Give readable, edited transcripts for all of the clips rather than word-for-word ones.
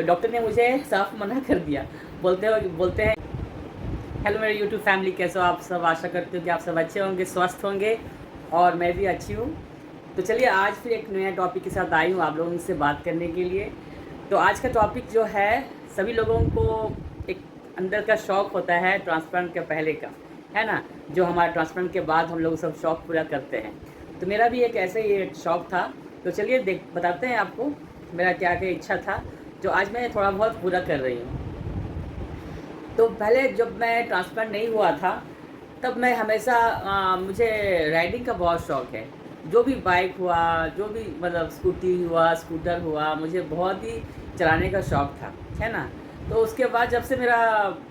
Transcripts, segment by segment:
तो डॉक्टर ने मुझे साफ मना कर दिया। बोलते हैं हेलो मेरे यूट्यूब फैमिली, कैसे हो आप सब। आशा करती हूँ कि आप सब अच्छे होंगे, स्वस्थ होंगे और मैं भी अच्छी हूँ। तो चलिए आज फिर एक नया टॉपिक के साथ आई हूँ आप लोगों से बात करने के लिए। तो आज का टॉपिक जो है, सभी लोगों को एक अंदर का शौक़ होता है ट्रांसप्लांट के पहले का, है ना, जो हमारा ट्रांसप्लांट के बाद हम लोग सब शौक़ पूरा करते हैं। तो मेरा भी एक ऐसे ही एक शौक़ था। तो चलिए बताते हैं आपको मेरा क्या क्या इच्छा था, जो आज मैं थोड़ा बहुत पूरा कर रही हूँ। तो पहले जब मैं ट्रांसप्लांट नहीं हुआ था तब मैं हमेशा मुझे राइडिंग का बहुत शौक़ है। जो भी बाइक हुआ, जो भी मतलब स्कूटी हुआ, स्कूटर हुआ, मुझे बहुत ही चलाने का शौक़ था, है ना। तो उसके बाद जब से मेरा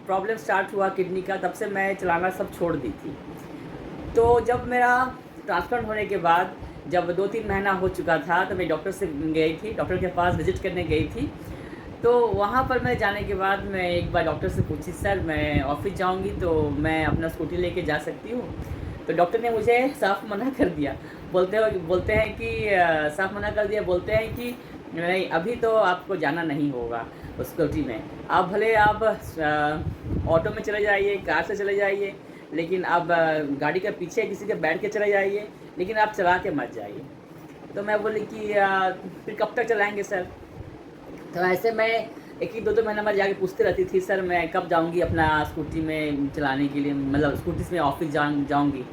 प्रॉब्लम स्टार्ट हुआ किडनी का, तब से मैं चलाना सब छोड़ दी थी। तो जब मेरा ट्रांसप्लांट होने के बाद जब 2-3 महीना हो चुका था, तो मैं डॉक्टर से गई थी, डॉक्टर के पास विज़िट करने गई थी। तो वहाँ पर मैं जाने के बाद मैं एक बार डॉक्टर से पूछी, सर मैं ऑफ़िस जाऊँगी तो मैं अपना स्कूटी लेके जा सकती हूँ? तो डॉक्टर ने मुझे साफ मना कर दिया। बोलते हैं कि साफ मना कर दिया, बोलते हैं कि नहीं, अभी तो आपको जाना नहीं होगा उस स्कूटी में। आप भले आप ऑटो में चले जाइए, कार से चले जाइए, लेकिन आप गाड़ी के पीछे किसी के बैठ के चले जाइए, लेकिन आप चला के मत जाइए। तो मैं बोली कि फिर कब तक चलाएँगे सर? तो ऐसे मैं 1-2 महीना बाद जाके पूछती रहती थी, सर मैं कब जाऊँगी अपना स्कूटी में चलाने के लिए, मतलब स्कूटी से मैं ऑफ़िस जाऊँगी।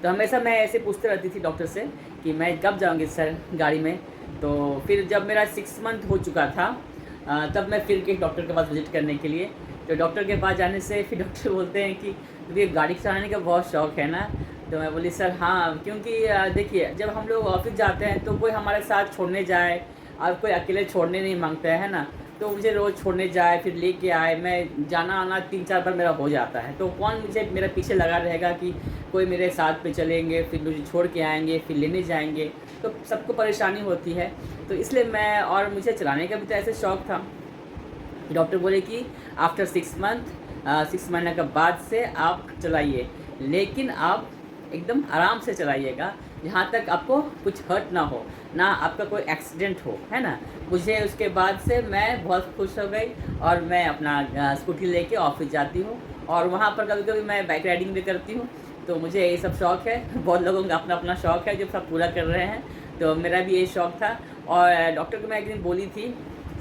तो हमेशा मैं ऐसे पूछती रहती थी डॉक्टर से कि मैं कब जाऊँगी सर गाड़ी में। तो फिर जब मेरा 6 मंथ हो चुका था तब मैं फिर गई डॉक्टर के पास विज़िट करने के लिए। तो डॉक्टर के पास जाने से फिर डॉक्टर बोलते हैं कि तुझे गाड़ी चलाने का बहुत शौक़ है ना? तो मैं बोली सर हाँ, क्योंकि देखिए जब हम लोग ऑफ़िस जाते हैं तो कोई हमारे साथ छोड़ने जाए और कोई अकेले छोड़ने नहीं मांगता है ना। तो मुझे रोज़ छोड़ने जाए फिर लेके आए, मैं जाना आना 3-4 बार मेरा हो जाता है। तो कौन मुझे मेरे पीछे लगा रहेगा कि कोई मेरे साथ में चलेंगे, फिर मुझे छोड़ के आएँगे, फिर लेने जाएँगे, तो सबको परेशानी होती है। तो इसलिए मैं, और मुझे चलाने का भी तो ऐसे शौक़ था। डॉक्टर बोले कि आफ्टर 6 मंथ 6 महीने के बाद से आप चलाइए, लेकिन आप एकदम आराम से चलाइएगा, जहाँ तक आपको कुछ हर्ट ना हो, ना आपका कोई एक्सीडेंट हो, है ना। मुझे उसके बाद से मैं बहुत खुश हो गई और मैं अपना स्कूटी लेके ऑफ़िस जाती हूँ और वहाँ पर कभी-कभी मैं बाइक राइडिंग भी करती हूँ। तो मुझे यही सब शौक़ है। बहुत लोगों का अपना-अपना शौक़ है जो सब पूरा कर रहे हैं। तो मेरा भी यही शौक़ था। और डॉक्टर को मैं एक दिन बोली थी,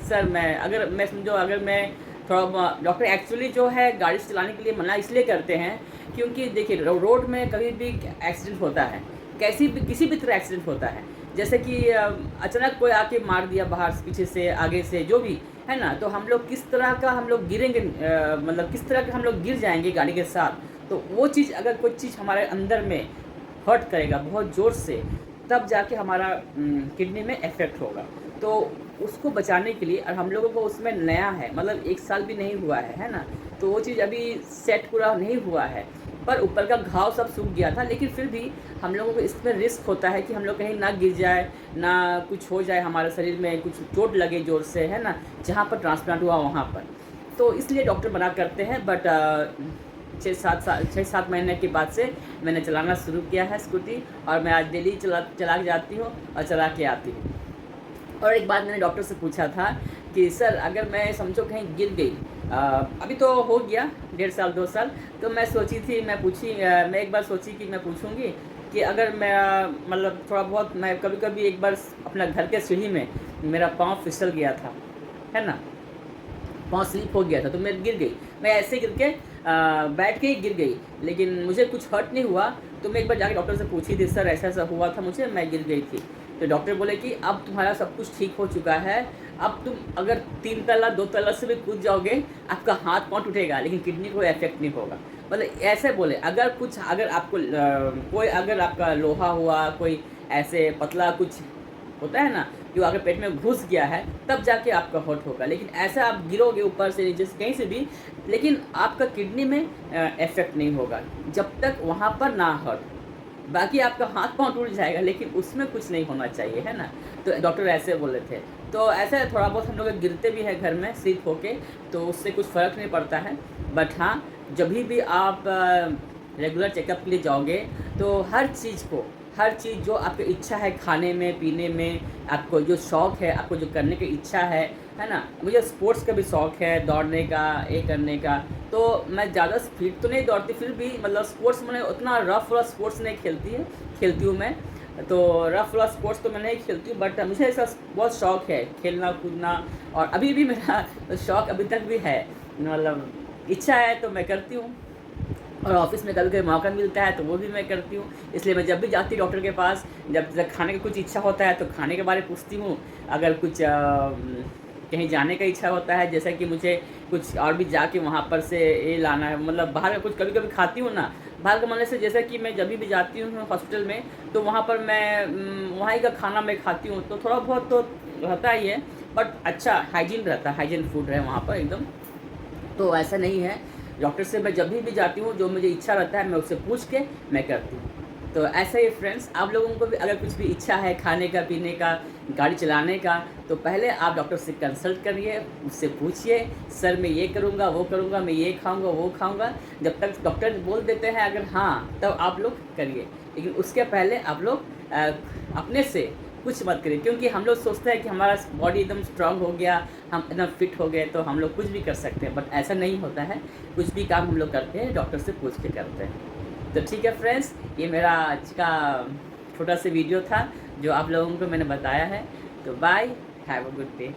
सर मैं समझो अगर मैं थोड़ा, डॉक्टर एक्चुअली जो है गाड़ी से चलाने के लिए मना इसलिए करते हैं क्योंकि देखिए रोड में कभी भी एक्सीडेंट होता है, किसी भी तरह एक्सीडेंट होता है। जैसे कि अचानक कोई आके मार दिया बाहर से, पीछे से, आगे से, जो भी है ना, तो हम लोग किस तरह का हम लोग गिरेंगे, मतलब किस तरह का हम लोग गिर जाएंगे गाड़ी के साथ। तो वो चीज़, अगर कोई चीज़ हमारे अंदर में हर्ट करेगा बहुत ज़ोर से, तब जाके हमारा किडनी में इफ़ेक्ट होगा। तो उसको बचाने के लिए, और हम लोगों को उसमें नया है, मतलब 1 साल भी नहीं हुआ है ना, तो वो चीज़ अभी सेट पूरा नहीं हुआ है, पर ऊपर का घाव सब सूख गया था। लेकिन फिर भी हम लोगों को इसमें रिस्क होता है कि हम लोग कहीं ना गिर जाए, ना कुछ हो जाए, हमारे शरीर में कुछ चोट लगे ज़ोर से, है ना, जहाँ पर ट्रांसप्लांट हुआ वहाँ पर। तो इसलिए डॉक्टर मना करते हैं। बट 6-7 महीने के बाद से मैंने चलाना शुरू किया है स्कूटी, और मैं आज डेली चला के जाती हूँ और चला के आती हूँ। और एक बात मैंने डॉक्टर से पूछा था कि सर अगर मैं समझो कहीं गिर गई, अभी तो हो गया 1.5 साल 2 साल, तो मैं एक बार सोची कि मैं पूछूंगी कि अगर मैं मतलब थोड़ा बहुत, मैं कभी एक बार अपना घर के सीढ़ी में मेरा पाँव फिसल गया था, है ना, पाँव स्लिप हो गया था, तो मैं गिर गई। मैं ऐसे गिर के बैठ के ही गिर गई, लेकिन मुझे कुछ हर्ट नहीं हुआ। तो मैं एक बार जाके डॉक्टर से पूछी थी, सर ऐसा हुआ था मुझे, मैं गिर गई थी। तो डॉक्टर बोले कि अब तुम्हारा सब कुछ ठीक हो चुका है, अब तुम अगर 3 तल्ला 2 तल्ला से भी कूद जाओगे, आपका हाथ पाँव टूटेगा, लेकिन किडनी को इफेक्ट नहीं होगा। मतलब ऐसे बोले, अगर आपको कोई, अगर आपका लोहा हुआ, कोई ऐसे पतला कुछ होता है ना, जो अगर पेट में घुस गया है, तब जाके आपका हर्ट होगा। लेकिन ऐसा आप गिरोगे ऊपर से नीचे से कहीं से भी, लेकिन आपका किडनी में इफेक्ट नहीं होगा जब तक वहाँ पर ना हर्ट। बाकी आपका हाथ पाँव टूट जाएगा, लेकिन उसमें कुछ नहीं होना चाहिए, है ना। तो डॉक्टर ऐसे बोले थे। तो ऐसे थोड़ा बहुत हम लोग गिरते भी हैं घर में स्लिप होके, तो उससे कुछ फ़र्क नहीं पड़ता है। बट हाँ, जब भी आप रेगुलर चेकअप के लिए जाओगे, तो हर चीज़ को हर चीज़ जो आपकी इच्छा है खाने में, पीने में, आपको जो शौक़ है, आपको जो करने की इच्छा है ना? मुझे स्पोर्ट्स का भी शौक़ है, दौड़ने का, ये करने का। तो मैं ज़्यादा स्पीड तो नहीं दौड़ती, फिर भी मतलब स्पोर्ट्स मैंने उतना रफ़ वाला स्पोर्ट्स नहीं खेलती हूँ मैं। तो रफ़ वाला स्पोर्ट्स तो मैं नहीं खेलती हूँ, बट मुझे ऐसा बहुत शौक़ है खेलना कूदना, और अभी भी मेरा शौक़ अभी तक भी है। मतलब इच्छा है तो मैं करती हूँ, और ऑफ़िस में कभी-कभी मौका मिलता है तो वो भी मैं करती हूँ। इसलिए मैं जब भी जाती हूँ डॉक्टर के पास, जब खाने का कुछ इच्छा होता है तो खाने के बारे में पूछती हूँ। अगर कुछ कहीं जाने का इच्छा होता है, जैसे कि मुझे कुछ और भी जाके वहाँ पर से ये लाना है, मतलब बाहर का कुछ कभी-कभी खाती हूँ ना, बाहर का मने से जैसे कि मैं जभी भी जाती हूँ हॉस्पिटल में, तो वहाँ पर मैं वहीं का खाना मैं खाती हूँ, तो थोड़ा बहुत तो रहता ही है, बट अच्छा हाइजीन रहता है, हाइजीन फूड है वहाँ पर एकदम। तो ऐसा नहीं है, डॉक्टर से मैं जब भी जाती हूँ, जो मुझे इच्छा रहता है मैं उससे पूछ के मैं करती हूँ। तो ऐसा ही फ्रेंड्स, आप लोगों को भी अगर कुछ भी इच्छा है खाने का, पीने का, गाड़ी चलाने का, तो पहले आप डॉक्टर से कंसल्ट करिए, उससे पूछिए, सर मैं ये करूँगा, वो करूँगा, मैं ये खाऊँगा, वो खाऊँगा। जब तक डॉक्टर बोल देते हैं अगर हाँ, तब आप लोग करिए। लेकिन उसके पहले आप लोग अपने से कुछ मत करिए, क्योंकि हम लोग सोचते हैं कि हमारा बॉडी एकदम स्ट्रांग हो गया, हम एकदम फिट हो गए तो हम लोग कुछ भी कर सकते हैं, बट ऐसा नहीं होता है। कुछ भी काम हम लोग करते हैं डॉक्टर से पूछ के करते हैं। तो ठीक है फ्रेंड्स, ये मेरा आज का छोटा सा वीडियो था जो आप लोगों को मैंने बताया है। तो bye, have a good day.